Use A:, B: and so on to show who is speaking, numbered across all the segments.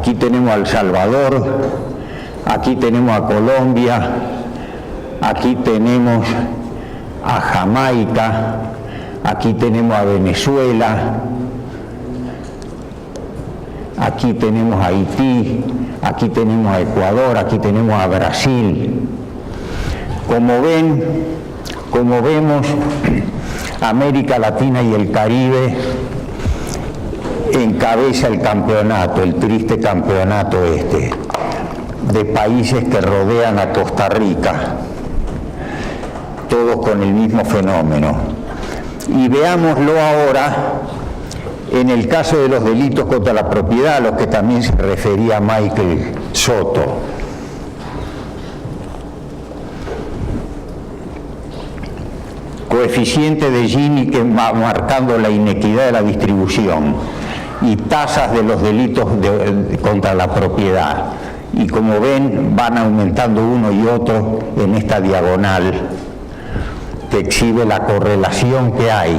A: Aquí tenemos a El Salvador, aquí tenemos a Colombia, aquí tenemos a Jamaica, aquí tenemos a Venezuela, aquí tenemos a Haití, aquí tenemos a Ecuador, aquí tenemos a Brasil. Como vemos, América Latina y el Caribe encabeza el campeonato, el triste campeonato de países que rodean a Costa Rica, todos con el mismo fenómeno. Y veámoslo ahora en el caso de los delitos contra la propiedad, a los que también se refería Michael Soto. Coeficiente de Gini que va marcando la inequidad de la distribución y tasas de los delitos contra la propiedad. Y como ven, van aumentando uno y otro en esta diagonal que exhibe la correlación que hay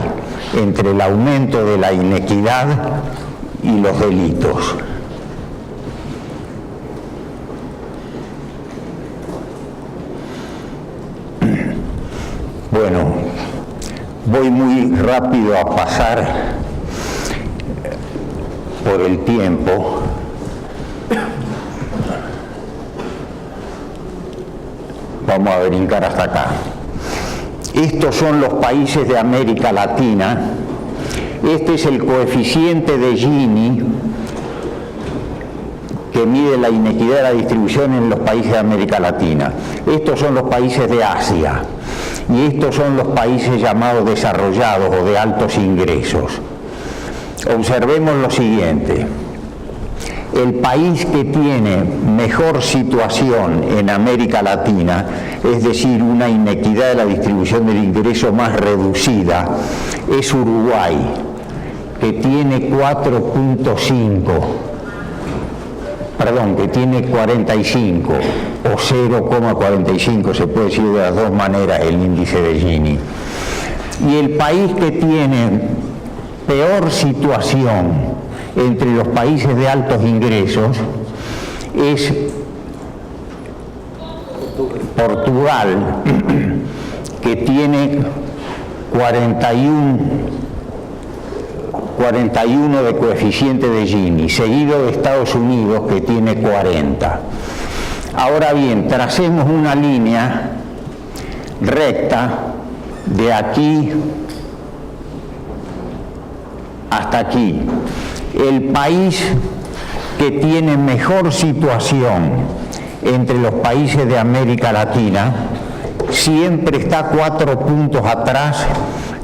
A: entre el aumento de la inequidad y los delitos. Bueno, voy muy rápido a pasar por el tiempo. Vamos a brincar hasta acá. Estos son los países de América Latina. Este es el coeficiente de Gini que mide la inequidad de la distribución en los países de América Latina. Estos son los países de Asia. Y estos son los países llamados desarrollados o de altos ingresos. Observemos lo siguiente. El país que tiene mejor situación en América Latina, es decir, una inequidad de la distribución del ingreso más reducida, es Uruguay, que tiene 45 o 0,45, se puede decir de las dos maneras el índice de Gini. Y el país que tiene peor situación entre los países de altos ingresos es Portugal, que tiene 41 de coeficiente de Gini, seguido de Estados Unidos, que tiene 40. Ahora bien, tracemos una línea recta de aquí hasta aquí. El país que tiene mejor situación entre los países de América Latina siempre está 4 puntos atrás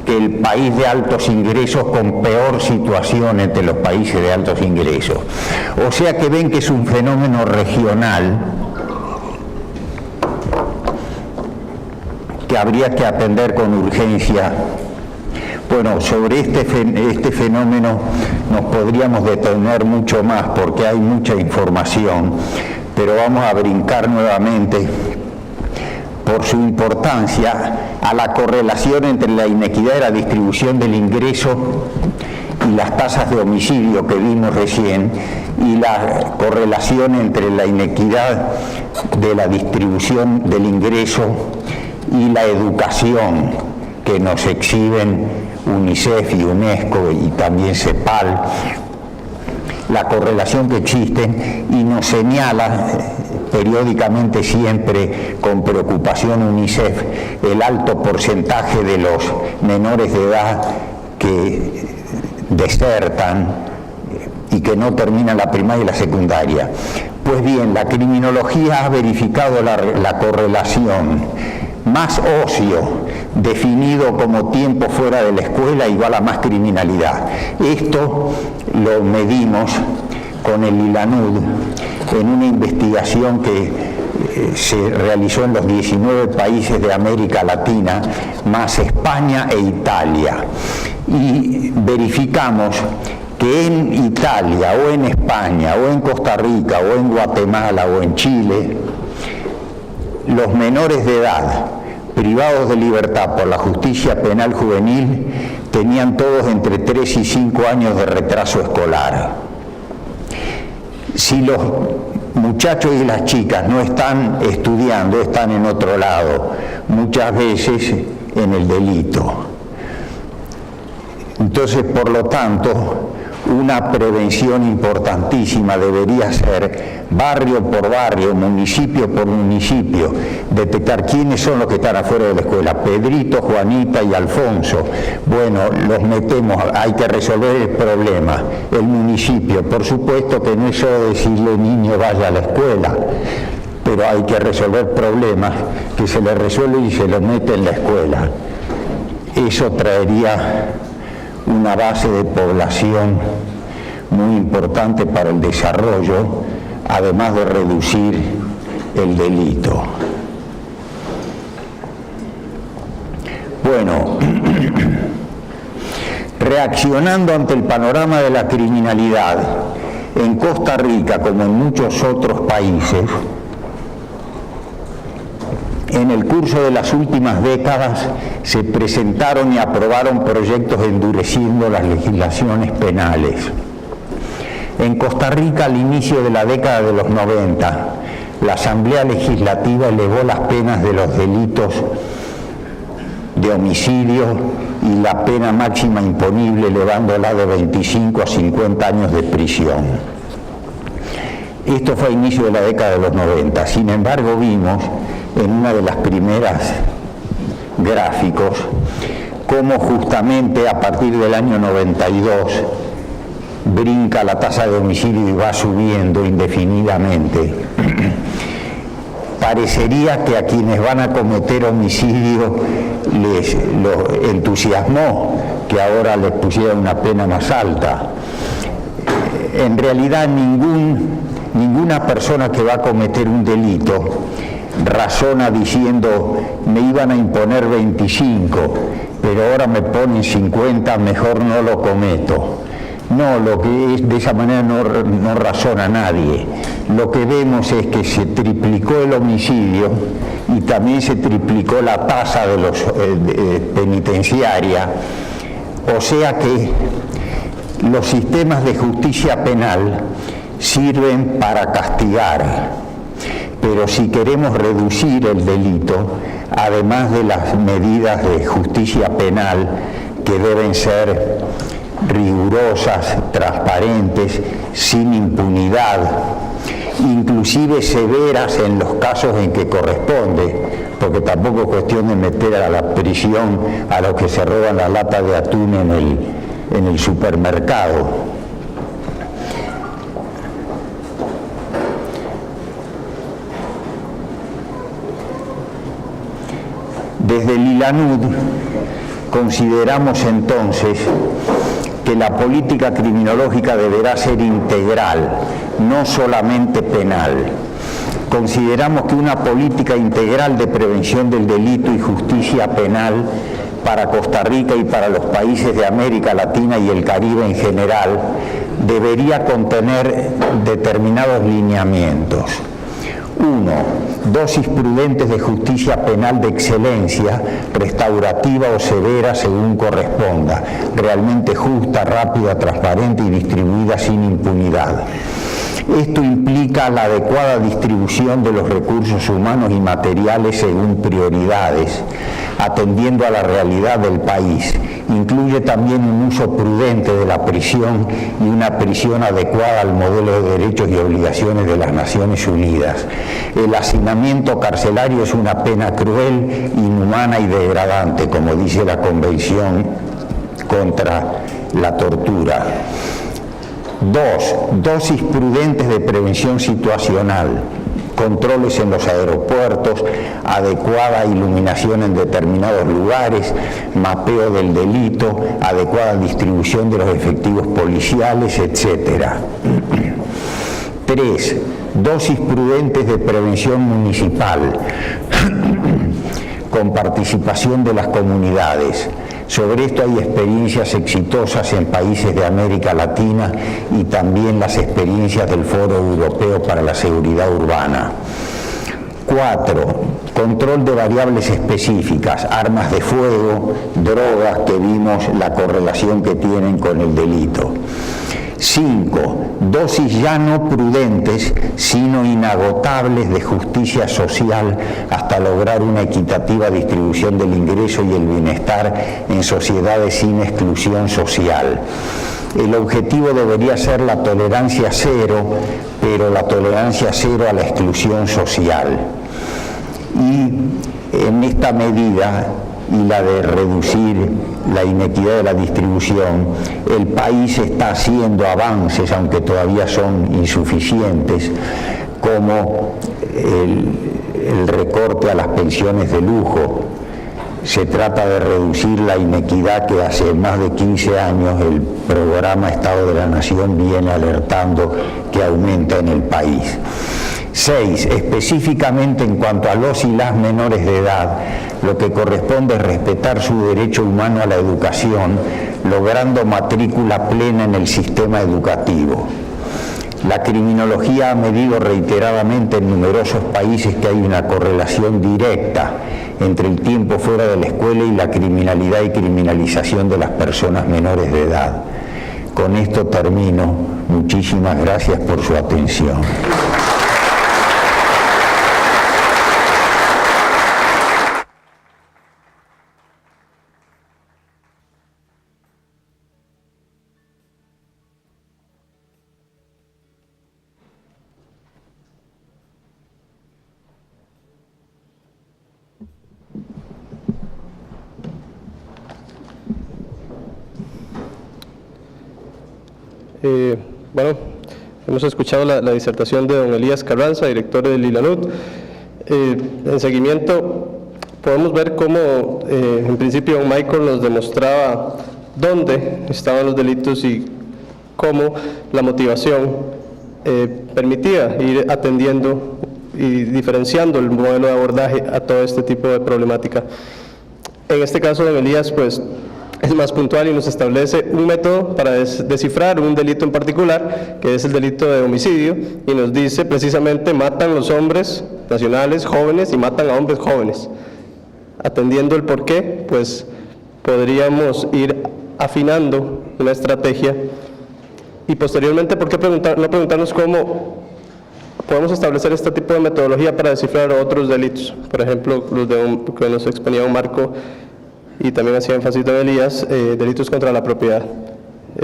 A: que el país de altos ingresos con peor situación entre los países de altos ingresos. O sea que ven que es un fenómeno regional que habría que atender con urgencia. Bueno, sobre este fenómeno nos podríamos detener mucho más porque hay mucha información, pero vamos a brincar nuevamente por su importancia a la correlación entre la inequidad de la distribución del ingreso y las tasas de homicidio que vimos recién, y la correlación entre la inequidad de la distribución del ingreso y la educación que nos exhiben UNICEF y UNESCO y también CEPAL, la correlación que existe, y nos señala periódicamente, siempre con preocupación, UNICEF, el alto porcentaje de los menores de edad que desertan y que no terminan la primaria y la secundaria. Pues bien, la criminología ha verificado la correlación. Más ocio, definido como tiempo fuera de la escuela, igual a más criminalidad. Esto lo medimos con el ILANUD en una investigación que se realizó en los 19 países de América Latina, más España e Italia. Y verificamos que en Italia, o en España, o en Costa Rica, o en Guatemala, o en Chile, los menores de edad privados de libertad por la justicia penal juvenil tenían todos entre 3 y 5 años de retraso escolar. si los muchachos y las chicas no están estudiando, están en otro lado, muchas veces en el delito. Entonces, por lo tanto, una prevención importantísima debería ser barrio por barrio, municipio por municipio, detectar quiénes son los que están afuera de la escuela. Pedrito, Juanita y Alfonso. Bueno, los metemos, hay que resolver el problema. El municipio, por supuesto que no es solo decirle niño vaya a la escuela, pero hay que resolver problemas que se le resuelve y se lo mete en la escuela. Eso traería una base de población muy importante para el desarrollo, además de reducir el delito. Bueno, reaccionando ante el panorama de la criminalidad en Costa Rica, como en muchos otros países, en el curso de las últimas décadas se presentaron y aprobaron proyectos endureciendo las legislaciones penales. En Costa Rica, al inicio de la década de los 90, la Asamblea Legislativa elevó las penas de los delitos de homicidio y la pena máxima imponible elevándola de 25 a 50 años de prisión. Esto fue a inicio de la década de los 90. Sin embargo, vimos en una de las primeras gráficos cómo justamente a partir del año 92 brinca la tasa de homicidio y va subiendo indefinidamente. Parecería que a quienes van a cometer homicidio les entusiasmó que ahora les pusieran una pena más alta. En realidad ninguna persona que va a cometer un delito razona diciendo me iban a imponer 25, pero ahora me ponen 50, mejor no lo cometo. No, lo que es de esa manera no razona nadie. Lo que vemos es que se triplicó el homicidio y también se triplicó la tasa de los penitenciaria, o sea que los sistemas de justicia penal sirven para castigar, pero si queremos reducir el delito, además de las medidas de justicia penal que deben ser rigurosas, transparentes, sin impunidad, inclusive severas en los casos en que corresponde, porque tampoco es cuestión de meter a la prisión a los que se roban la lata de atún en el supermercado. Desde el ILANUD consideramos entonces que la política criminológica deberá ser integral, no solamente penal. Consideramos que una política integral de prevención del delito y justicia penal para Costa Rica y para los países de América Latina y el Caribe en general debería contener determinados lineamientos. 1. Dosis prudentes de justicia penal de excelencia, restaurativa o severa según corresponda, realmente justa, rápida, transparente y distribuida sin impunidad. Esto implica la adecuada distribución de los recursos humanos y materiales según prioridades, atendiendo a la realidad del país. Incluye también un uso prudente de la prisión y una prisión adecuada al modelo de derechos y obligaciones de las Naciones Unidas. El hacinamiento carcelario es una pena cruel, inhumana y degradante, como dice la Convención contra la Tortura. 2. Dosis prudentes de prevención situacional, controles en los aeropuertos, adecuada iluminación en determinados lugares, mapeo del delito, adecuada distribución de los efectivos policiales, etc. 3. Dosis prudentes de prevención municipal, con participación de las comunidades. Sobre esto hay experiencias exitosas en países de América Latina y también las experiencias del Foro Europeo para la Seguridad Urbana. 4. Control de variables específicas, armas de fuego, drogas, que vimos la correlación que tienen con el delito. 5. Dosis ya no prudentes, sino inagotables de justicia social hasta lograr una equitativa distribución del ingreso y el bienestar en sociedades sin exclusión social. El objetivo debería ser la tolerancia cero, pero la tolerancia cero a la exclusión social. Y en esta medida, y la de reducir la inequidad de la distribución, el país está haciendo avances, aunque todavía son insuficientes, como el recorte a las pensiones de lujo. Se trata de reducir la inequidad que hace más de 15 años el programa Estado de la Nación viene alertando que aumenta en el país. 6. Específicamente en cuanto a los y las menores de edad, lo que corresponde es respetar su derecho humano a la educación, logrando matrícula plena en el sistema educativo. La criminología ha medido reiteradamente en numerosos países que hay una correlación directa entre el tiempo fuera de la escuela y la criminalidad y criminalización de las personas menores de edad. Con esto termino. Muchísimas gracias por su atención.
B: Bueno, hemos escuchado la disertación de don Elías Carranza, director del ILANUD. En seguimiento, podemos ver cómo, en principio, don Michael nos demostraba dónde estaban los delitos y cómo la motivación permitía ir atendiendo y diferenciando el modelo de abordaje a todo este tipo de problemática. En este caso, don Elías, pues, es más puntual y nos establece un método para descifrar un delito en particular, que es el delito de homicidio, y nos dice precisamente matan los hombres nacionales jóvenes y matan a hombres jóvenes. Atendiendo el por qué, pues podríamos ir afinando una estrategia y posteriormente, ¿por qué no preguntarnos cómo podemos establecer este tipo de metodología para descifrar otros delitos? Por ejemplo, los que nos exponía un Marco y también hacía énfasis de Elías, delitos contra la propiedad.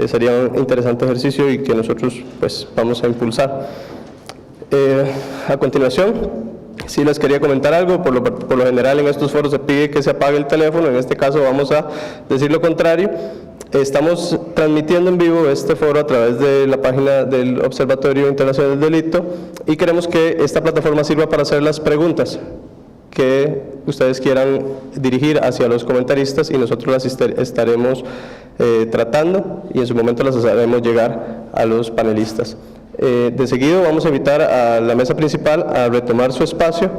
B: Sería un interesante ejercicio y que nosotros pues vamos a impulsar. A continuación, sí les quería comentar algo. Por lo general en estos foros se pide que se apague el teléfono. En este caso vamos a decir lo contrario. Estamos transmitiendo en vivo este foro a través de la página del Observatorio Internacional del Delito y queremos que esta plataforma sirva para hacer las preguntas que ustedes quieran dirigir hacia los comentaristas y nosotros las estaremos tratando y en su momento las haremos llegar a los panelistas. De seguido vamos a invitar a la mesa principal a retomar su espacio.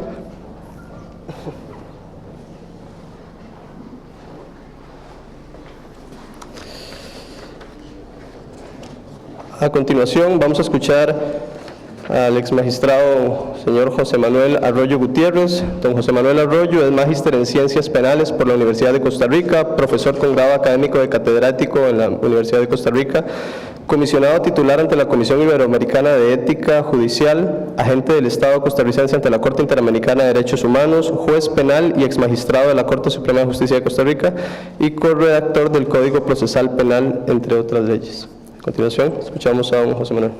B: A continuación vamos a escuchar al ex magistrado señor José Manuel Arroyo Gutiérrez. Don José Manuel Arroyo es magíster en Ciencias Penales por la Universidad de Costa Rica, profesor con grado académico de catedrático en la Universidad de Costa Rica, comisionado titular ante la Comisión Iberoamericana de Ética Judicial, agente del Estado costarricense ante la Corte Interamericana de Derechos Humanos, juez penal y ex magistrado de la Corte Suprema de Justicia de Costa Rica y corredactor del Código Procesal Penal, entre otras leyes. A continuación, escuchamos a don José Manuel.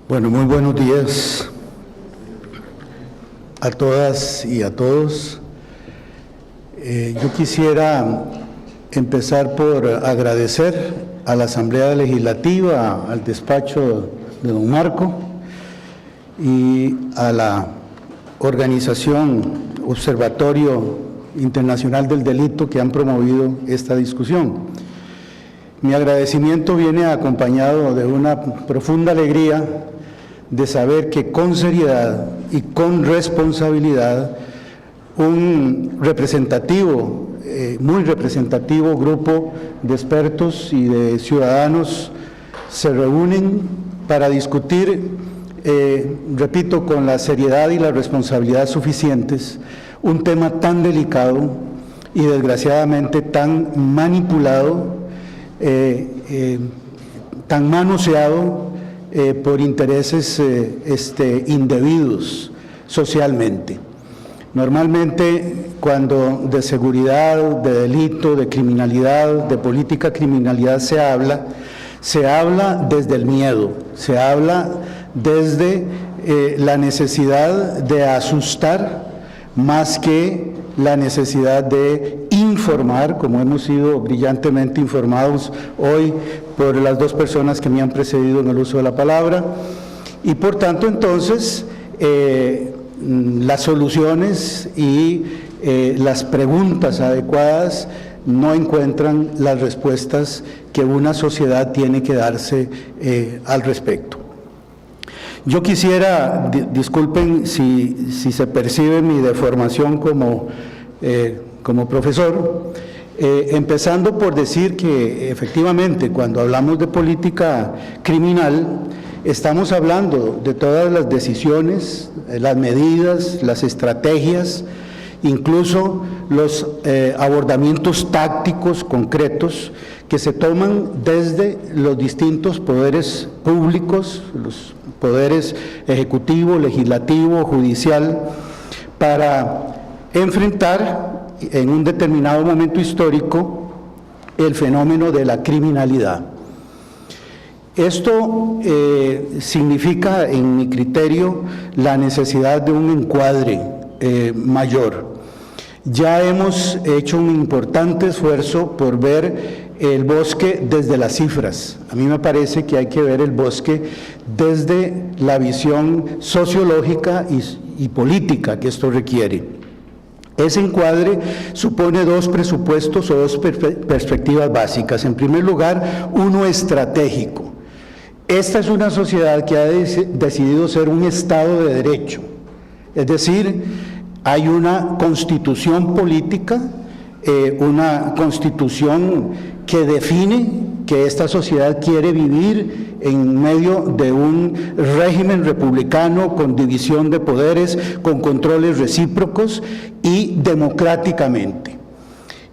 C: Bueno, muy buenos días a todas y a todos. Yo quisiera empezar por agradecer a la Asamblea Legislativa, al despacho de don Marco y a la organización Observatorio Internacional del Delito que han promovido esta discusión. Mi agradecimiento viene acompañado de una profunda alegría de saber que con seriedad y con responsabilidad un representativo, muy representativo grupo de expertos y de ciudadanos se reúnen para discutir, repito, con la seriedad y la responsabilidad suficientes, un tema tan delicado y desgraciadamente tan manipulado tan manoseado por intereses indebidos socialmente. Normalmente, cuando de seguridad, de delito, de criminalidad, de política criminalidad se habla desde el miedo, se habla desde la necesidad de asustar más que la necesidad de informar, como hemos sido brillantemente informados hoy por las dos personas que me han precedido en el uso de la palabra, y por tanto entonces las soluciones y las preguntas adecuadas no encuentran las respuestas que una sociedad tiene que darse al respecto. Yo quisiera, disculpen si se percibe mi deformación como profesor, empezando por decir que efectivamente cuando hablamos de política criminal estamos hablando de todas las decisiones, las medidas, las estrategias, incluso los abordamientos tácticos concretos que se toman desde los distintos poderes públicos, los poderes ejecutivo, legislativo, judicial, para enfrentar en un determinado momento histórico el fenómeno de la criminalidad. Esto significa, en mi criterio, la necesidad de un encuadre mayor. Ya hemos hecho un importante esfuerzo por ver el bosque desde las cifras. A mí me parece que hay que ver el bosque desde la visión sociológica y política que esto requiere. Ese encuadre supone dos presupuestos o dos perspectivas básicas. En primer lugar, uno estratégico. Esta es una sociedad que ha decidido ser un Estado de Derecho, es decir, hay una constitución política, una constitución que define que esta sociedad quiere vivir en medio de un régimen republicano con división de poderes, con controles recíprocos y democráticamente.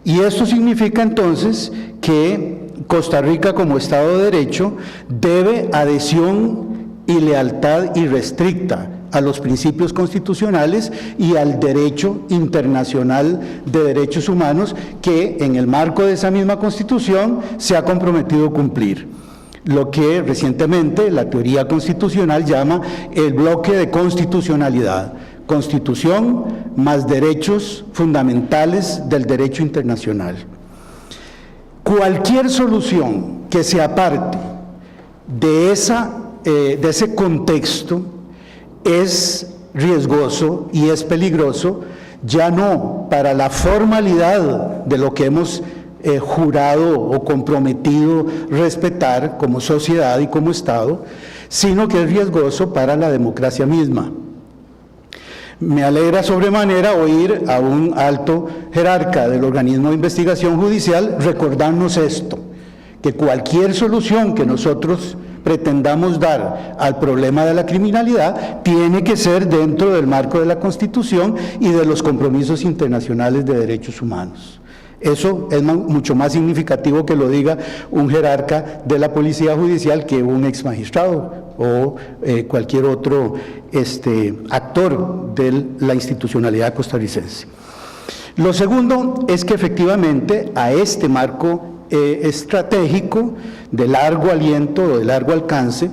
C: Y esto significa entonces que Costa Rica como Estado de Derecho debe adhesión y lealtad irrestricta a los principios constitucionales y al derecho internacional de derechos humanos que en el marco de esa misma Constitución se ha comprometido a cumplir. Lo que recientemente la teoría constitucional llama el bloque de constitucionalidad. Constitución más derechos fundamentales del derecho internacional. Cualquier solución que se aparte de ese contexto es riesgoso y es peligroso, ya no para la formalidad de lo que hemos jurado o comprometido respetar como sociedad y como Estado, sino que es riesgoso para la democracia misma. Me alegra sobremanera oír a un alto jerarca del organismo de investigación judicial recordarnos esto, que cualquier solución que nosotros pretendamos dar al problema de la criminalidad tiene que ser dentro del marco de la Constitución y de los compromisos internacionales de derechos humanos. Eso es mucho más significativo que lo diga un jerarca de la Policía Judicial que un exmagistrado o cualquier otro actor de la institucionalidad costarricense. Lo segundo es que efectivamente a este marco estratégico de largo aliento o de largo alcance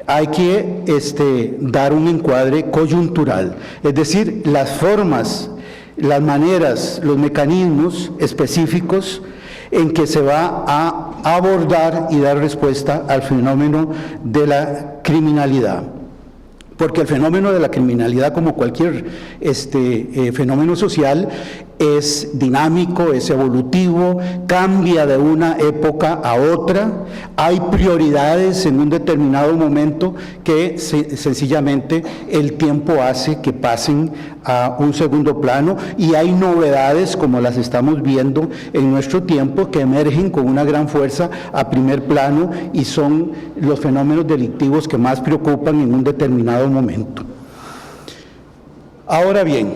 C: hay que dar un encuadre coyuntural, es decir, las formas, las maneras, los mecanismos específicos en que se va a abordar y dar respuesta al fenómeno de la criminalidad. Porque el fenómeno de la criminalidad, como cualquier fenómeno social, es dinámico, es evolutivo, cambia de una época a otra, hay prioridades en un determinado momento que sencillamente el tiempo hace que pasen a un segundo plano y hay novedades como las estamos viendo en nuestro tiempo que emergen con una gran fuerza a primer plano y son los fenómenos delictivos que más preocupan en un determinado momento. Ahora bien,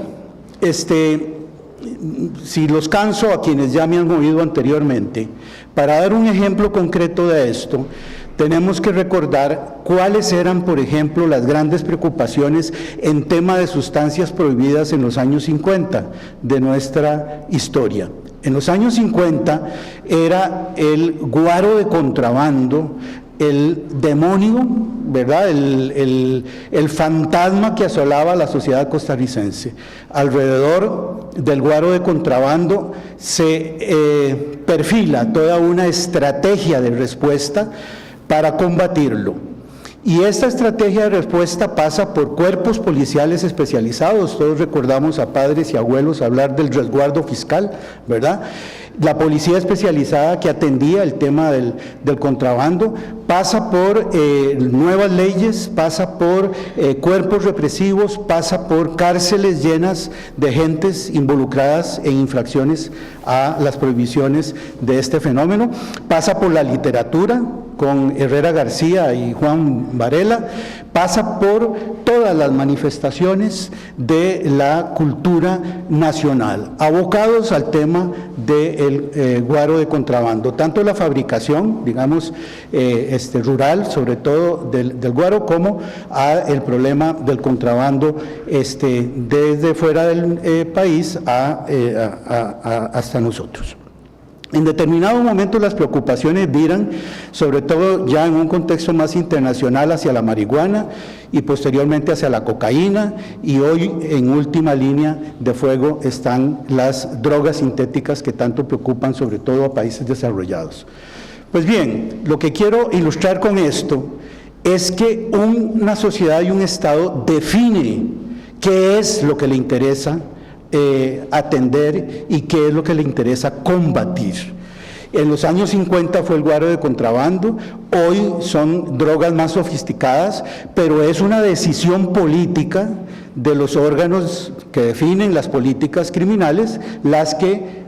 C: si los canso a quienes ya me han oído anteriormente, para dar un ejemplo concreto de esto, tenemos que recordar cuáles eran, por ejemplo, las grandes preocupaciones en tema de sustancias prohibidas en los años 50 de nuestra historia. En los años 50 era el guaro de contrabando, el demonio, ¿verdad? El fantasma que asolaba a la sociedad costarricense. Alrededor del guaro de contrabando se perfila toda una estrategia de respuesta para combatirlo. Y esta estrategia de respuesta pasa por cuerpos policiales especializados. Todos recordamos a padres y abuelos hablar del resguardo fiscal, ¿verdad? La policía especializada que atendía el tema del contrabando, pasa por nuevas leyes, pasa por cuerpos represivos, pasa por cárceles llenas de gentes involucradas en infracciones a las prohibiciones de este fenómeno, pasa por la literatura, con Herrera García y Juan Varela, pasa por todas las manifestaciones de la cultura nacional, abocados al tema del guaro de contrabando, tanto la fabricación, digamos, rural, sobre todo del guaro, como el problema del contrabando desde fuera del país hasta nosotros. En determinado momento las preocupaciones viran, sobre todo ya en un contexto más internacional, hacia la marihuana y posteriormente hacia la cocaína, y hoy en última línea de fuego están las drogas sintéticas que tanto preocupan sobre todo a países desarrollados. Pues bien, lo que quiero ilustrar con esto es que una sociedad y un Estado define qué es lo que le interesa atender y qué es lo que le interesa combatir. En los años 50 fue el guaro de contrabando, hoy son drogas más sofisticadas, pero es una decisión política de los órganos que definen las políticas criminales las que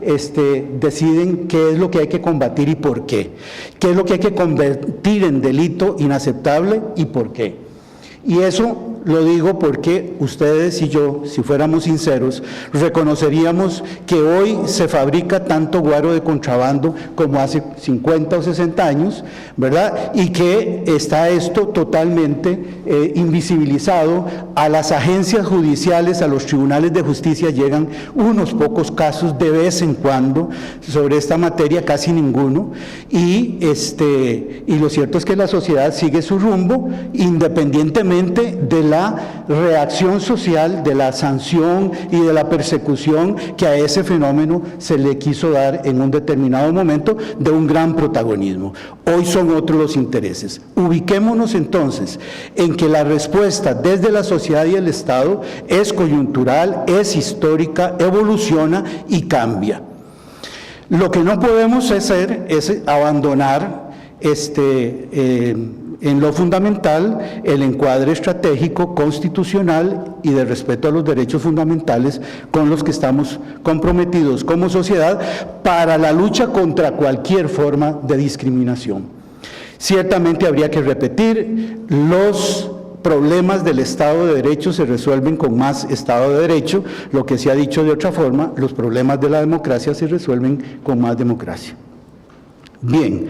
C: deciden qué es lo que hay que combatir y por qué es lo que hay que convertir en delito inaceptable y por qué. Y eso lo digo porque ustedes y yo, si fuéramos sinceros, reconoceríamos que hoy se fabrica tanto guaro de contrabando como hace 50 o 60 años, ¿verdad? Y que está esto totalmente invisibilizado. A las agencias judiciales, a los tribunales de justicia llegan unos pocos casos de vez en cuando sobre esta materia, casi ninguno, y lo cierto es que la sociedad sigue su rumbo independientemente de la reacción social, de la sanción y de la persecución que a ese fenómeno se le quiso dar en un determinado momento de un gran protagonismo. Hoy son otros los intereses. Ubiquémonos entonces en que la respuesta desde la sociedad y el Estado es coyuntural, es histórica, evoluciona y cambia. Lo que no podemos hacer es abandonar en lo fundamental el encuadre estratégico, constitucional y de respeto a los derechos fundamentales con los que estamos comprometidos como sociedad para la lucha contra cualquier forma de discriminación. Ciertamente habría que repetir, los problemas del Estado de Derecho se resuelven con más Estado de Derecho, lo que se ha dicho de otra forma, los problemas de la democracia se resuelven con más democracia. Bien,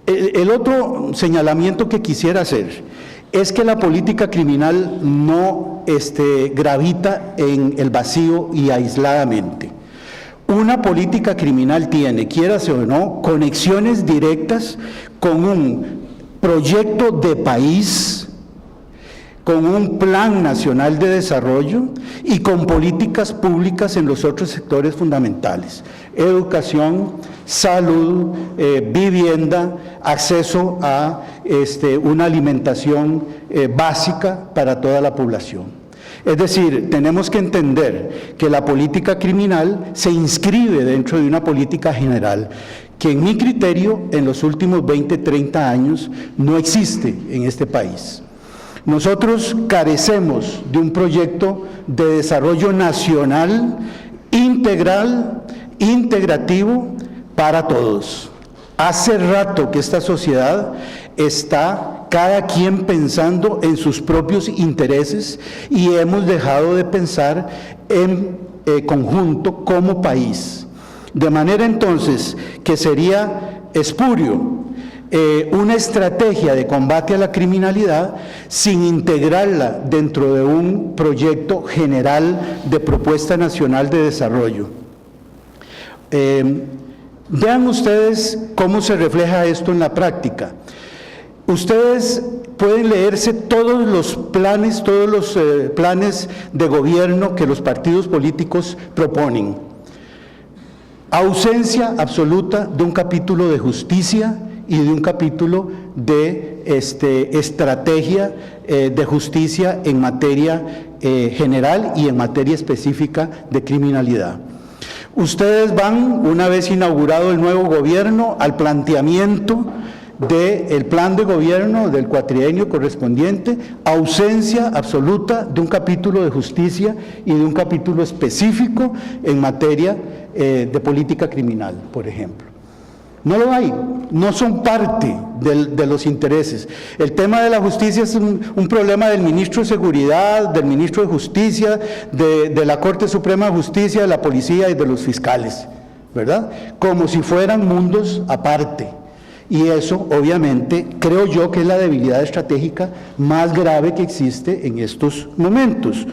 C: el otro señalamiento que quisiera hacer es que la política criminal no gravita en el vacío y aisladamente. Una política criminal tiene, quiérase o no, conexiones directas con un proyecto de país, con un plan nacional de desarrollo y con políticas públicas en los otros sectores fundamentales: educación, salud, vivienda, acceso a una alimentación básica para toda la población. Es decir, tenemos que entender que la política criminal se inscribe dentro de una política general que, en mi criterio, en los últimos 20, 30 años no existe en este país. Nosotros carecemos de un proyecto de desarrollo nacional integral, integrativo para todos. Hace rato que esta sociedad está cada quien pensando en sus propios intereses y hemos dejado de pensar en conjunto como país. De manera entonces que sería espurio una estrategia de combate a la criminalidad sin integrarla dentro de un proyecto general de propuesta nacional de desarrollo. Vean ustedes cómo se refleja esto en la práctica. Ustedes pueden leerse todos los planes de gobierno que los partidos políticos proponen. Ausencia absoluta de un capítulo de justicia y de un capítulo de estrategia de justicia en materia general y en materia específica de criminalidad. Ustedes van, una vez inaugurado el nuevo gobierno, al planteamiento del plan de gobierno del cuatrienio correspondiente, ausencia absoluta de un capítulo de justicia y de un capítulo específico en materia de política criminal, por ejemplo. No lo hay, no son parte de los intereses. El tema de la justicia es un problema del ministro de Seguridad, del ministro de Justicia, de la Corte Suprema de Justicia, de la policía y de los fiscales, ¿verdad? Como si fueran mundos aparte. Y eso, obviamente, creo yo que es la debilidad estratégica más grave que existe en estos momentos.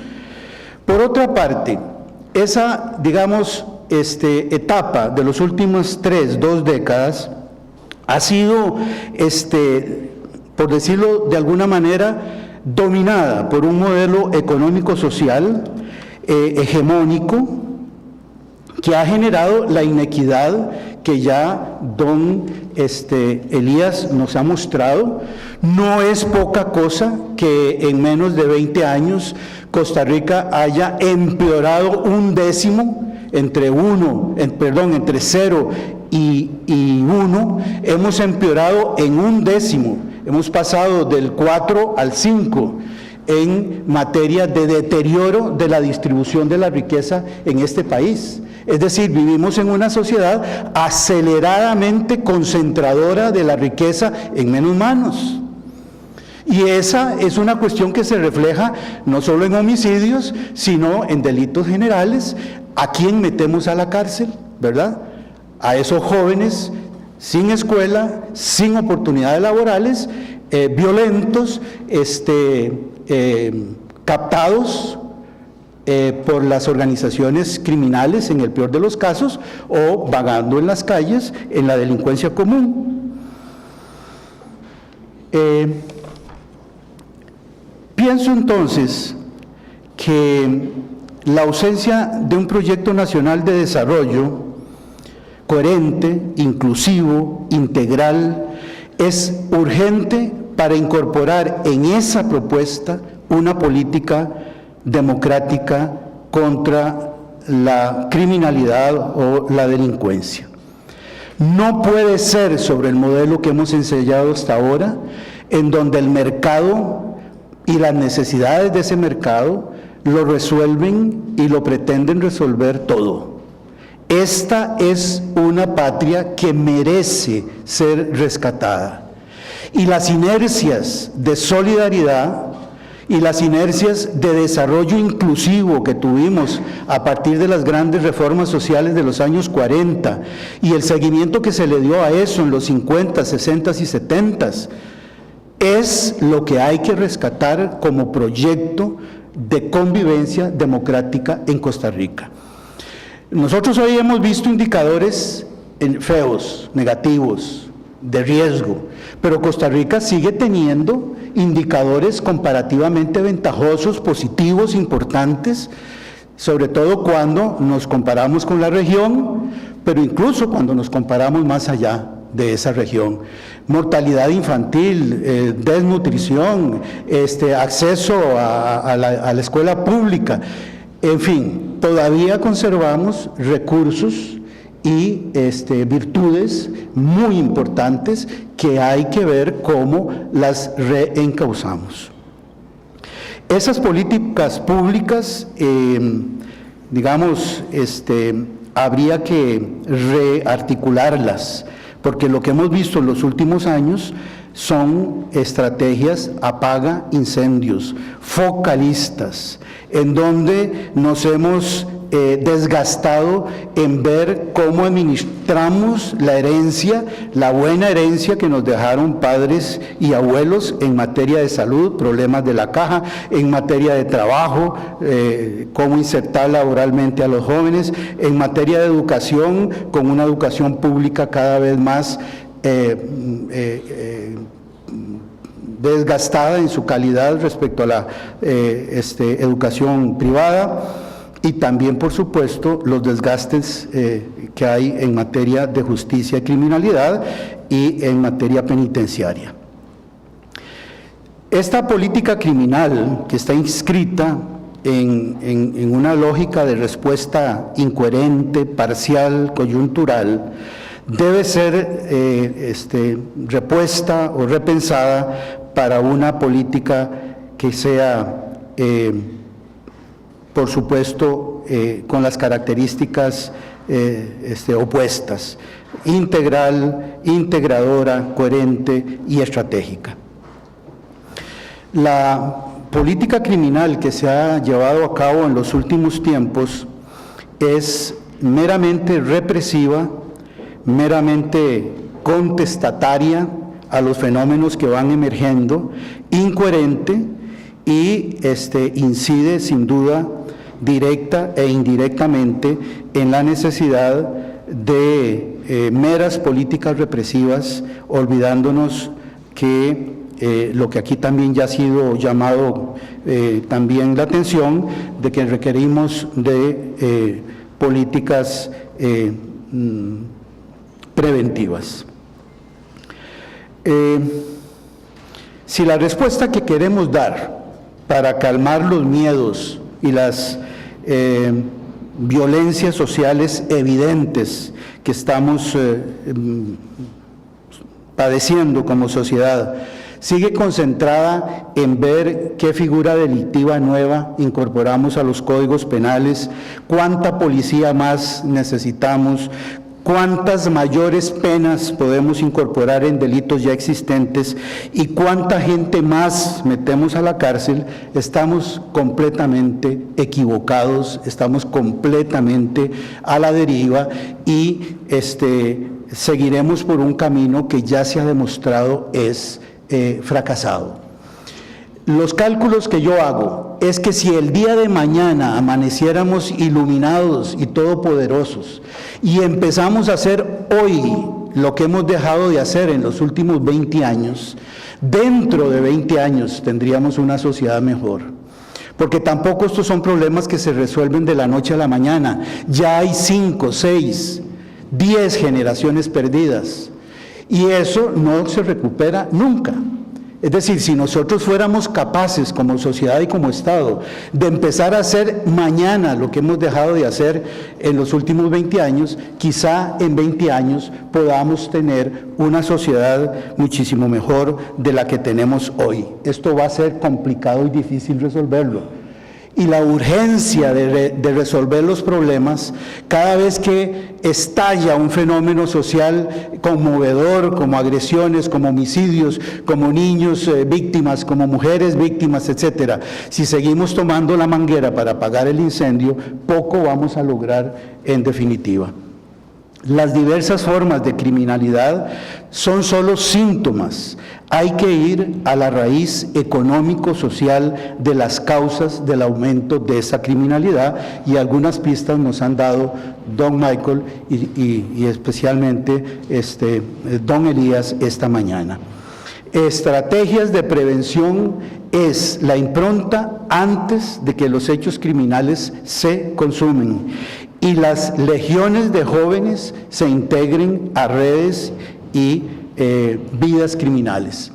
C: Por otra parte, esa, digamos, etapa de los últimos 2 décadas ha sido, por decirlo de alguna manera, dominada por un modelo económico-social hegemónico que ha generado la inequidad que ya don Elías nos ha mostrado. No es poca cosa que en menos de 20 años Costa Rica haya empeorado 1/10, entre 0 y 1, hemos empeorado en 1/10, hemos pasado del 4 al 5 en materia de deterioro de la distribución de la riqueza en este país. Es decir, vivimos en una sociedad aceleradamente concentradora de la riqueza en menos manos. Y esa es una cuestión que se refleja no solo en homicidios, sino en delitos generales. ¿A quién metemos a la cárcel? ¿Verdad? A esos jóvenes sin escuela, sin oportunidades laborales, violentos, captados por las organizaciones criminales en el peor de los casos, o vagando en las calles en la delincuencia común. Pienso entonces que la ausencia de un proyecto nacional de desarrollo coherente, inclusivo, integral, es urgente para incorporar en esa propuesta una política democrática contra la criminalidad o la delincuencia. No puede ser sobre el modelo que hemos ensayado hasta ahora, en donde el mercado y las necesidades de ese mercado lo resuelven y lo pretenden resolver todo. Esta es una patria que merece ser rescatada. Y las inercias de solidaridad y las inercias de desarrollo inclusivo que tuvimos a partir de las grandes reformas sociales de los años 40 y el seguimiento que se le dio a eso en los 50, 60 y 70 es lo que hay que rescatar como proyecto de convivencia democrática en Costa Rica. Nosotros hoy hemos visto indicadores feos, negativos, de riesgo, pero Costa Rica sigue teniendo indicadores comparativamente ventajosos, positivos, importantes, sobre todo cuando nos comparamos con la región, pero incluso cuando nos comparamos más allá de esa región. Mortalidad infantil, desnutrición, acceso a la escuela pública, en fin, todavía conservamos recursos y virtudes muy importantes que hay que ver cómo las reencauzamos. Esas políticas públicas, habría que rearticularlas, porque lo que hemos visto en los últimos años son estrategias apaga incendios, focalistas, en donde nos hemos desgastado en ver cómo administramos la herencia, la buena herencia que nos dejaron padres y abuelos en materia de salud, problemas de la caja, en materia de trabajo, cómo insertar laboralmente a los jóvenes, en materia de educación, con una educación pública cada vez más desgastada en su calidad respecto a la educación privada, y también, por supuesto, los desgastes que hay en materia de justicia y criminalidad y en materia penitenciaria. Esta política criminal, que está inscrita en una lógica de respuesta incoherente, parcial, coyuntural, debe ser repuesta o repensada para una política que sea, por supuesto, con las características opuestas: integral, integradora, coherente y estratégica. La política criminal que se ha llevado a cabo en los últimos tiempos es meramente represiva, meramente contestataria a los fenómenos que van emergiendo, incoherente y incide sin duda directa e indirectamente en la necesidad de meras políticas represivas, olvidándonos que lo que aquí también ya ha sido llamado también la atención, de que requerimos de políticas preventivas. Si la respuesta que queremos dar para calmar los miedos y las violencias sociales evidentes que estamos padeciendo como sociedad sigue concentrada en ver qué figura delictiva nueva incorporamos a los códigos penales, cuánta policía más necesitamos, cuántas mayores penas podemos incorporar en delitos ya existentes y cuánta gente más metemos a la cárcel, estamos completamente equivocados, estamos completamente a la deriva y seguiremos por un camino que ya se ha demostrado es fracasado. Los cálculos que yo hago es que si el día de mañana amaneciéramos iluminados y todopoderosos y empezamos a hacer hoy lo que hemos dejado de hacer en los últimos 20 años, dentro de 20 años tendríamos una sociedad mejor. Porque tampoco estos son problemas que se resuelven de la noche a la mañana. Ya hay 5, 6, 10 generaciones perdidas. Y eso no se recupera nunca. Es decir, si nosotros fuéramos capaces como sociedad y como Estado de empezar a hacer mañana lo que hemos dejado de hacer en los últimos 20 años, quizá en 20 años podamos tener una sociedad muchísimo mejor de la que tenemos hoy. Esto va a ser complicado y difícil resolverlo. Y la urgencia de resolver los problemas, cada vez que estalla un fenómeno social conmovedor, como agresiones, como homicidios, como niños víctimas, como mujeres víctimas, etcétera, si seguimos tomando la manguera para apagar el incendio, poco vamos a lograr en definitiva. Las diversas formas de criminalidad son solo síntomas. Hay que ir a la raíz económico-social de las causas del aumento de esa criminalidad y algunas pistas nos han dado don Michael y especialmente don Elías esta mañana. Estrategias de prevención es la impronta antes de que los hechos criminales se consumen y las legiones de jóvenes se integren a redes y vidas criminales.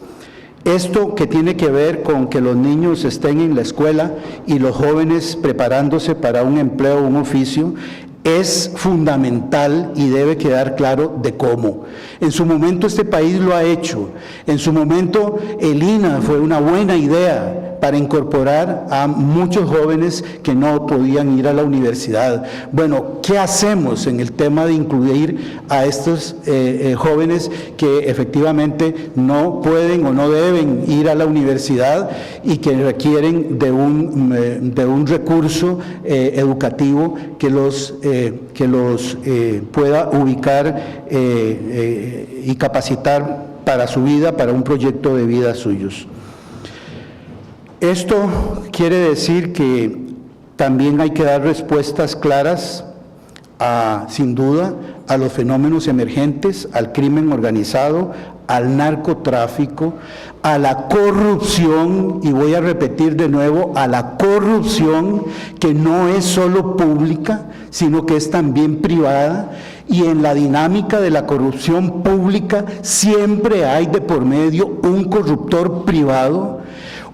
C: Esto que tiene que ver con que los niños estén en la escuela y los jóvenes preparándose para un empleo o un oficio es fundamental y debe quedar claro de cómo. En su momento este país lo ha hecho, en su momento el INA fue una buena idea para incorporar a muchos jóvenes que no podían ir a la universidad. Bueno, ¿qué hacemos en el tema de incluir a estos jóvenes que efectivamente no pueden o no deben ir a la universidad y que requieren de un recurso educativo que los pueda ubicar y capacitar para su vida, para un proyecto de vida suyos? Esto quiere decir que también hay que dar respuestas claras, sin duda, a los fenómenos emergentes, al crimen organizado, al narcotráfico, a la corrupción, y voy a repetir de nuevo, a la corrupción que no es solo pública, sino que es también privada, y en la dinámica de la corrupción pública siempre hay de por medio un corruptor privado.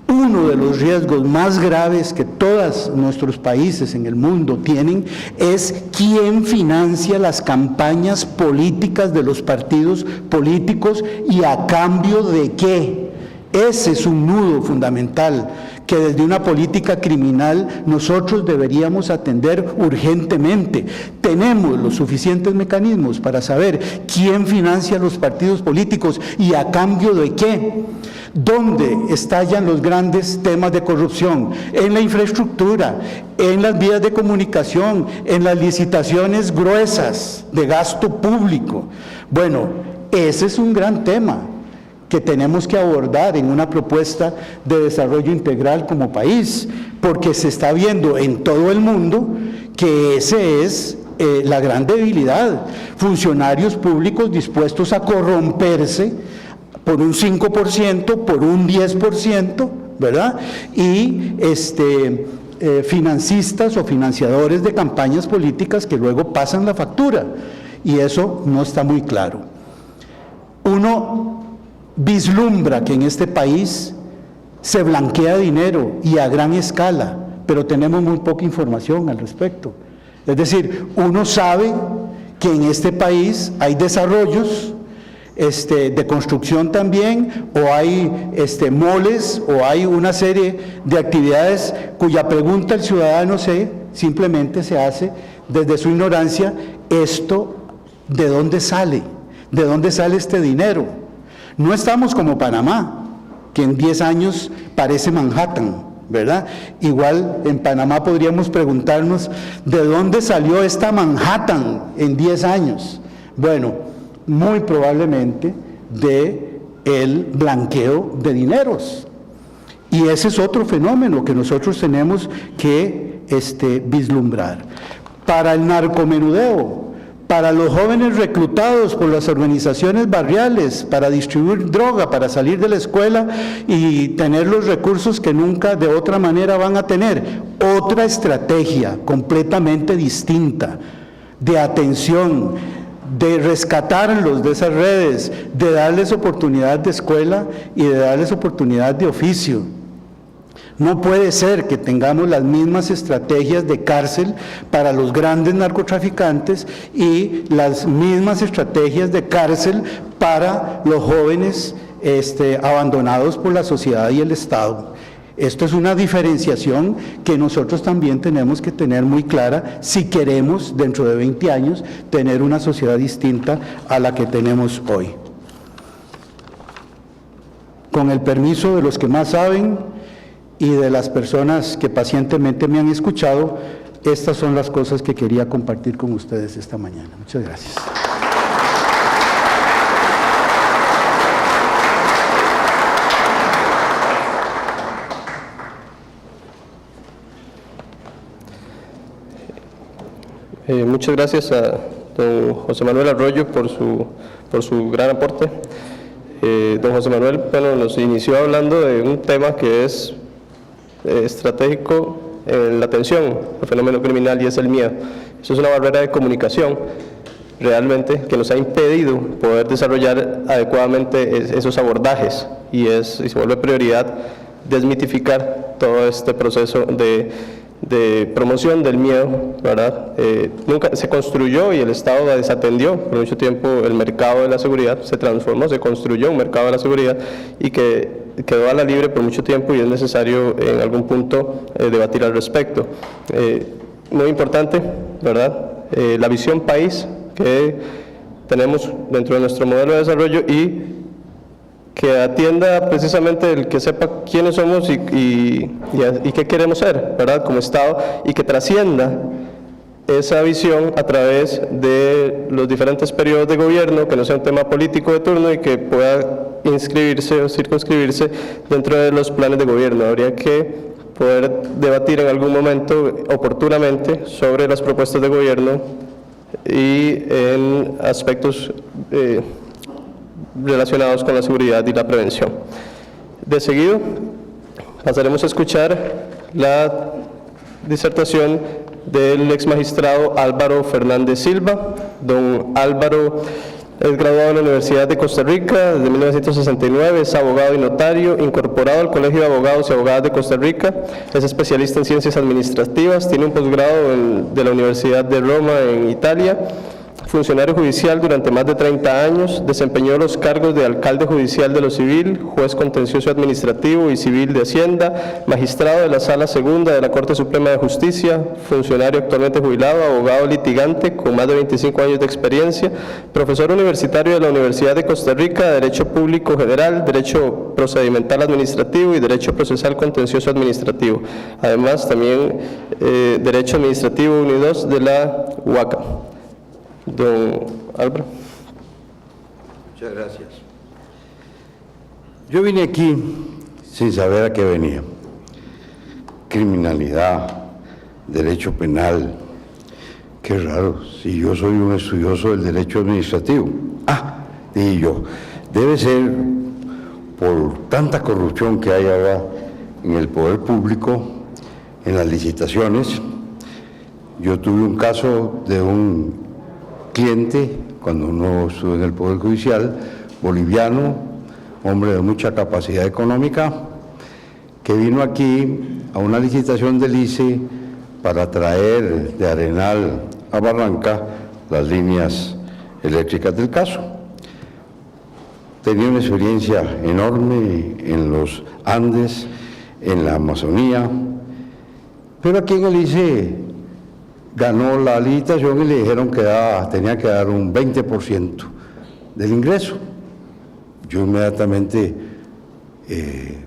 C: Uno de los riesgos más graves que todos nuestros países en el mundo tienen es quién financia las campañas políticas de los partidos políticos y a cambio de qué. Ese es un nudo fundamental que desde una política criminal nosotros deberíamos atender urgentemente. Tenemos los suficientes mecanismos para saber quién financia los partidos políticos y a cambio de qué. ¿Dónde estallan los grandes temas de corrupción? En la infraestructura, en las vías de comunicación, en las licitaciones gruesas de gasto público. Bueno, ese es un gran tema que tenemos que abordar en una propuesta de desarrollo integral como país, porque se está viendo en todo el mundo que ese es la gran debilidad. Funcionarios públicos dispuestos a corromperse por un 5%, por un 10%, ¿verdad? Y financistas o financiadores de campañas políticas que luego pasan la factura, y eso no está muy claro. Uno vislumbra que en este país se blanquea dinero y a gran escala, pero tenemos muy poca información al respecto. Es decir, uno sabe que en este país hay desarrollos de construcción también, o hay moles, o hay una serie de actividades cuya pregunta el ciudadano simplemente se hace desde su ignorancia: ¿esto de dónde sale? ¿De dónde sale este dinero? No estamos como Panamá, que en 10 años parece Manhattan, ¿verdad? Igual en Panamá podríamos preguntarnos, ¿de dónde salió esta Manhattan en 10 años? Bueno, muy probablemente del blanqueo de dineros. Y ese es otro fenómeno que nosotros tenemos que vislumbrar. Para el narcomenudeo, para los jóvenes reclutados por las organizaciones barriales para distribuir droga, para salir de la escuela y tener los recursos que nunca de otra manera van a tener. Otra estrategia completamente distinta de atención, de rescatarlos de esas redes, de darles oportunidad de escuela y de darles oportunidad de oficio. No puede ser que tengamos las mismas estrategias de cárcel para los grandes narcotraficantes y las mismas estrategias de cárcel para los jóvenes abandonados por la sociedad y el Estado. Esto es una diferenciación que nosotros también tenemos que tener muy clara si queremos, dentro de 20 años, tener una sociedad distinta a la que tenemos hoy. Con el permiso de los que más saben y de las personas que pacientemente me han escuchado, estas son las cosas que quería compartir con ustedes esta mañana. Muchas gracias.
B: Muchas gracias a don José Manuel Arroyo por su gran aporte. Don José Manuel, bueno, nos inició hablando de un tema que es estratégico en la atención al fenómeno criminal, y es el miedo. Eso es una barrera de comunicación realmente que nos ha impedido poder desarrollar adecuadamente esos abordajes, y se vuelve prioridad desmitificar todo este proceso de promoción del miedo, ¿verdad? Nunca se construyó y el Estado desatendió por mucho tiempo el mercado de la seguridad. Se transformó, se construyó un mercado de la seguridad, y que quedó a la libre por mucho tiempo y es necesario en algún punto debatir al respecto. Muy importante, ¿verdad? La visión país que tenemos dentro de nuestro modelo de desarrollo y que atienda precisamente el que sepa quiénes somos y qué queremos ser, ¿verdad? Como Estado, y que trascienda esa visión a través de los diferentes periodos de gobierno, que no sea un tema político de turno y que pueda inscribirse o circunscribirse dentro de los planes de gobierno. Habría que poder debatir en algún momento oportunamente sobre las propuestas de gobierno y en aspectos relacionados con la seguridad y la prevención. De seguido, pasaremos a escuchar la disertación del ex magistrado Álvaro Fernández Silva. Don Álvaro es graduado de la Universidad de Costa Rica desde 1969, es abogado y notario, incorporado al Colegio de Abogados y Abogadas de Costa Rica, es especialista en ciencias administrativas, tiene un posgrado de la Universidad de Roma en Italia, funcionario judicial durante más de 30 años, desempeñó los cargos de alcalde judicial de lo civil, juez contencioso administrativo y civil de Hacienda, magistrado de la Sala Segunda de la Corte Suprema de Justicia, funcionario actualmente jubilado, abogado litigante con más de 25 años de experiencia, profesor universitario de la Universidad de Costa Rica, Derecho Público General, Derecho Procedimental Administrativo y Derecho Procesal Contencioso Administrativo. Además, también Derecho Administrativo 1 y 2 de la UACA. Don Álvaro.
D: Muchas gracias. Yo vine aquí sin saber a qué venía. Criminalidad, derecho penal. Qué raro, si yo soy un estudioso del derecho administrativo. Dije yo, debe ser por tanta corrupción que hay ahora en el poder público, en las licitaciones. Yo tuve un caso de un cliente, cuando no estuve en el Poder Judicial, boliviano, hombre de mucha capacidad económica, que vino aquí a una licitación del ICE para traer de Arenal a Barranca las líneas eléctricas del caso. Tenía una experiencia enorme en los Andes, en la Amazonía, pero aquí en el ICE ganó la licitación y le dijeron que tenía que dar un 20% del ingreso. Yo inmediatamente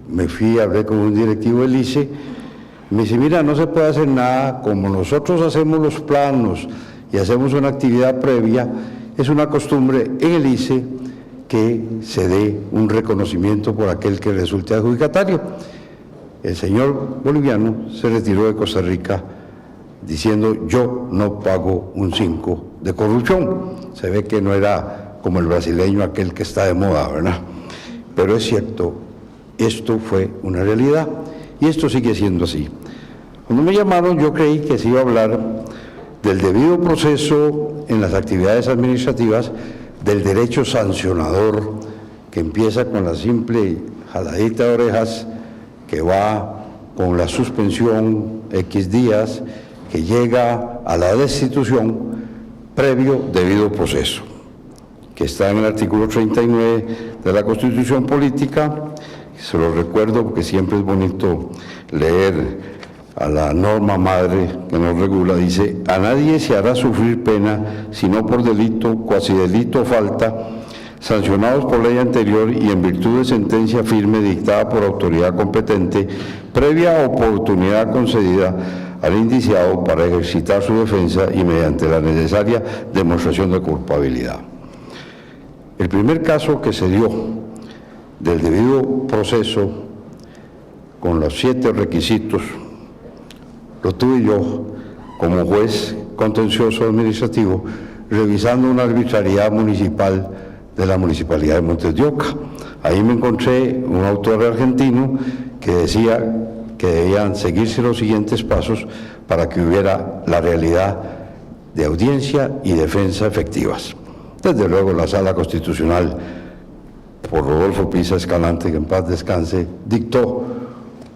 D: me fui, hablé con un directivo del ICE, me dice, mira, no se puede hacer nada, como nosotros hacemos los planos y hacemos una actividad previa, es una costumbre en el ICE que se dé un reconocimiento por aquel que resulte adjudicatario. El señor boliviano se retiró de Costa Rica diciendo, yo no pago un 5 de corrupción. Se ve que no era como el brasileño aquel que está de moda, ¿verdad? Pero es cierto, esto fue una realidad y esto sigue siendo así. Cuando me llamaron yo creí que se iba a hablar del debido proceso en las actividades administrativas, del derecho sancionador que empieza con la simple jaladita de orejas, que va con la suspensión X días, que llega a la destitución previo debido proceso, que está en el artículo 39 de la Constitución Política. Se lo recuerdo porque siempre es bonito leer a la norma madre que nos regula. Dice, a nadie se hará sufrir pena, sino por delito, cuasi delito o falta, sancionados por ley anterior y en virtud de sentencia firme dictada por autoridad competente, previa oportunidad concedida al indiciado para ejercitar su defensa y mediante la necesaria demostración de culpabilidad. El primer caso que se dio del debido proceso con los 7 requisitos lo tuve yo como juez contencioso administrativo revisando una arbitrariedad municipal de la Municipalidad de Montes de Oca. Ahí me encontré un autor argentino que decía que debían seguirse los siguientes pasos para que hubiera la realidad de audiencia y defensa efectivas. Desde luego la Sala Constitucional, por Rodolfo Pisa Escalante, que en paz descanse, dictó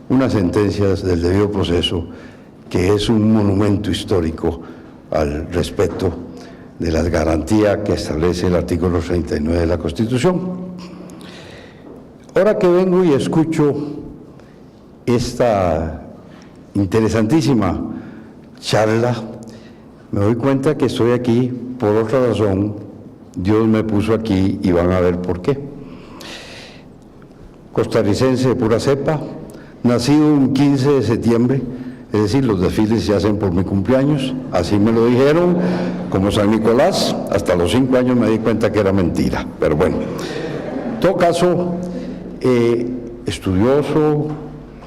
D: unas sentencias del debido proceso que es un monumento histórico al respeto de las garantías que establece el artículo 39 de la Constitución. Ahora que vengo y escucho esta interesantísima charla, me doy cuenta que estoy aquí por otra razón. Dios me puso aquí y van a ver por qué. Costarricense de pura cepa, nacido un 15 de septiembre, es decir, los desfiles se hacen por mi cumpleaños, así me lo dijeron, como San Nicolás. Hasta los 5 años me di cuenta que era mentira, pero bueno. En todo caso, estudioso,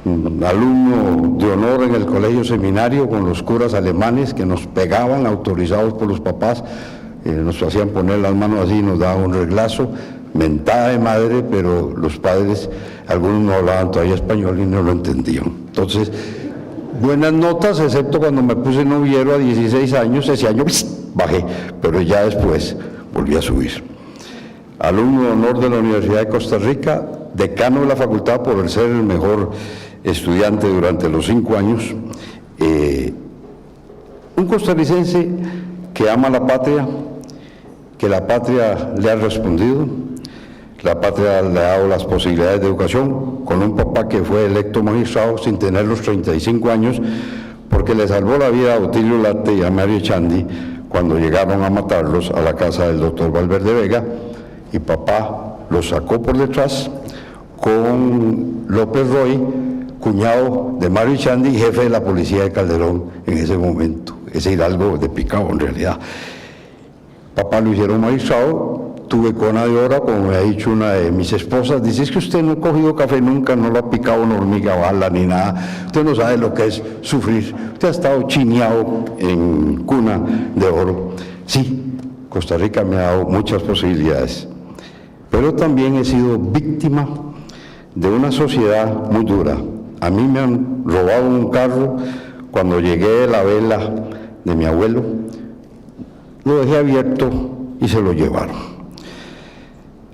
D: alumno de honor en el colegio seminario con los curas alemanes que nos pegaban, autorizados por los papás, nos hacían poner las manos así y nos daban un reglazo, mentada de madre, pero los padres, algunos no hablaban todavía español y no lo entendían. Entonces, buenas notas, excepto cuando me puse noviero a 16 años, ese año bajé, pero ya después volví a subir. Alumno de honor de la Universidad de Costa Rica, decano de la facultad por el ser el mejor estudiante durante los 5 años, un costarricense que ama la patria, que la patria le ha respondido, la patria le ha dado las posibilidades de educación, con un papá que fue electo magistrado sin tener los 35 años, porque le salvó la vida a Otilio Late y a Mario Echandi cuando llegaron a matarlos a la casa del doctor Valverde Vega, y papá los sacó por detrás con López Roy, cuñado de Mario Echandi y jefe de la policía de Calderón en ese momento, ese hidalgo de Picao en realidad. Papá lo hicieron magistrado, tuve cona de oro, como me ha dicho una de mis esposas, dice: es que usted no ha cogido café nunca, no lo ha picado una hormiga bala ni nada, usted no sabe lo que es sufrir, usted ha estado chineado en cuna de oro. Sí, Costa Rica me ha dado muchas posibilidades, pero también he sido víctima de una sociedad muy dura. A mí me han robado un carro cuando llegué de la vela de mi abuelo, lo dejé abierto y se lo llevaron.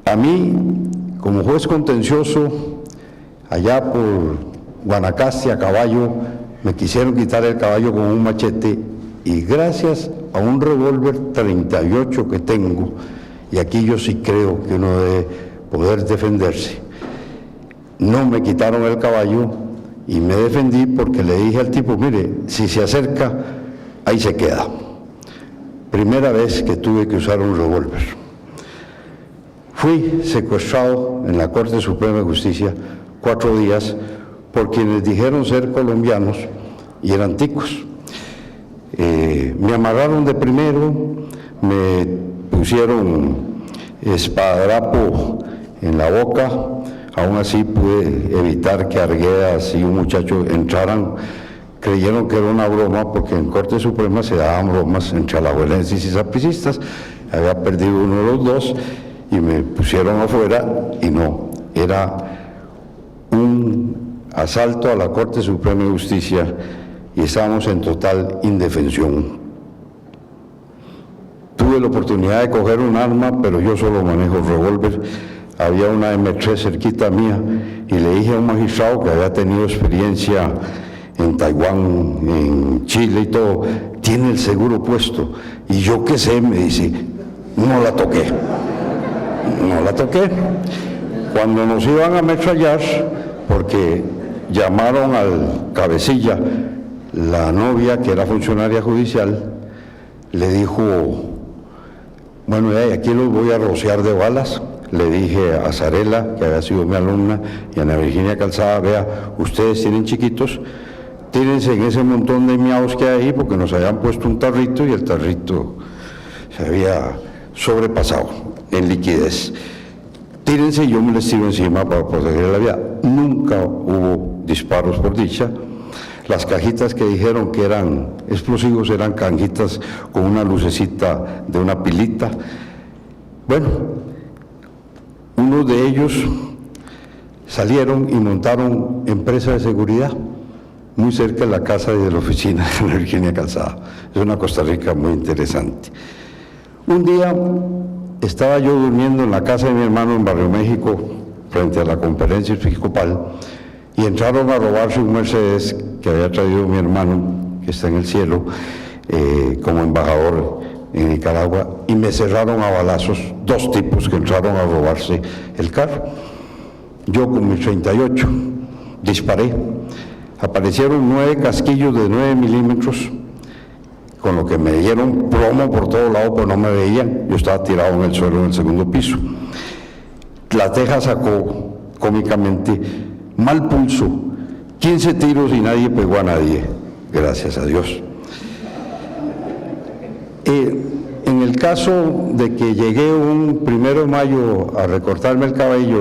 D: A mí, como juez contencioso, allá por Guanacaste a caballo, me quisieron quitar el caballo con un machete, y gracias a un revólver 38 que tengo, y aquí yo sí creo que uno debe poder defenderse, no me quitaron el caballo y me defendí porque le dije al tipo: mire, si se acerca, ahí se queda. Primera vez que tuve que usar un revólver. Fui secuestrado en la Corte Suprema de Justicia 4 días por quienes dijeron ser colombianos y eran ticos. Me amarraron de primero, me pusieron esparadrapo en la boca, aún así pude evitar que Arguedas y un muchacho entraran. Creyeron que era una broma, porque en Corte Suprema se daban bromas entre alajuelenses y sapricistas. Había perdido uno de los dos y me pusieron afuera, y no, era un asalto a la Corte Suprema de Justicia y estábamos en total indefensión. Tuve la oportunidad de coger un arma, pero yo solo manejo revólver. Había una M3 cerquita mía y le dije a un magistrado que había tenido experiencia en Taiwán, en Chile y todo: ¿tiene el seguro puesto? Y yo qué sé, me dice: no la toqué. No la toqué. Cuando nos iban a ametrallar, porque llamaron al cabecilla, la novia, que era funcionaria judicial, le dijo: bueno, aquí los voy a rociar de balas. Le dije a Zarela, que había sido mi alumna, y a Ana Virginia Calzada: vea, ustedes tienen chiquitos, tírense en ese montón de miaos que hay ahí, porque nos habían puesto un tarrito y el tarrito se había sobrepasado en liquidez. Tírense y yo me les tiro encima para proteger la vida. Nunca hubo disparos, por dicha. Las cajitas que dijeron que eran explosivos eran cajitas con una lucecita de una pilita. Bueno, unos de ellos salieron y montaron empresa de seguridad muy cerca de la casa y de la oficina de Ana Virginia Calzada. Es una Costa Rica muy interesante. Un día estaba yo durmiendo en la casa de mi hermano en Barrio México, frente a la conferencia episcopal, y entraron a robarse un Mercedes que había traído mi hermano, que está en el cielo, como embajador en Nicaragua, y me cerraron a balazos 2 tipos que entraron a robarse el carro. Yo con mis 38 disparé. Aparecieron 9 casquillos de 9 milímetros, con lo que me dieron plomo por todos lados, pero no me veían. Yo estaba tirado en el suelo en el segundo piso. La teja sacó cómicamente mal pulso, 15 tiros y nadie pegó a nadie, gracias a Dios. En el caso de que llegué un 1 de mayo a recortarme el cabello,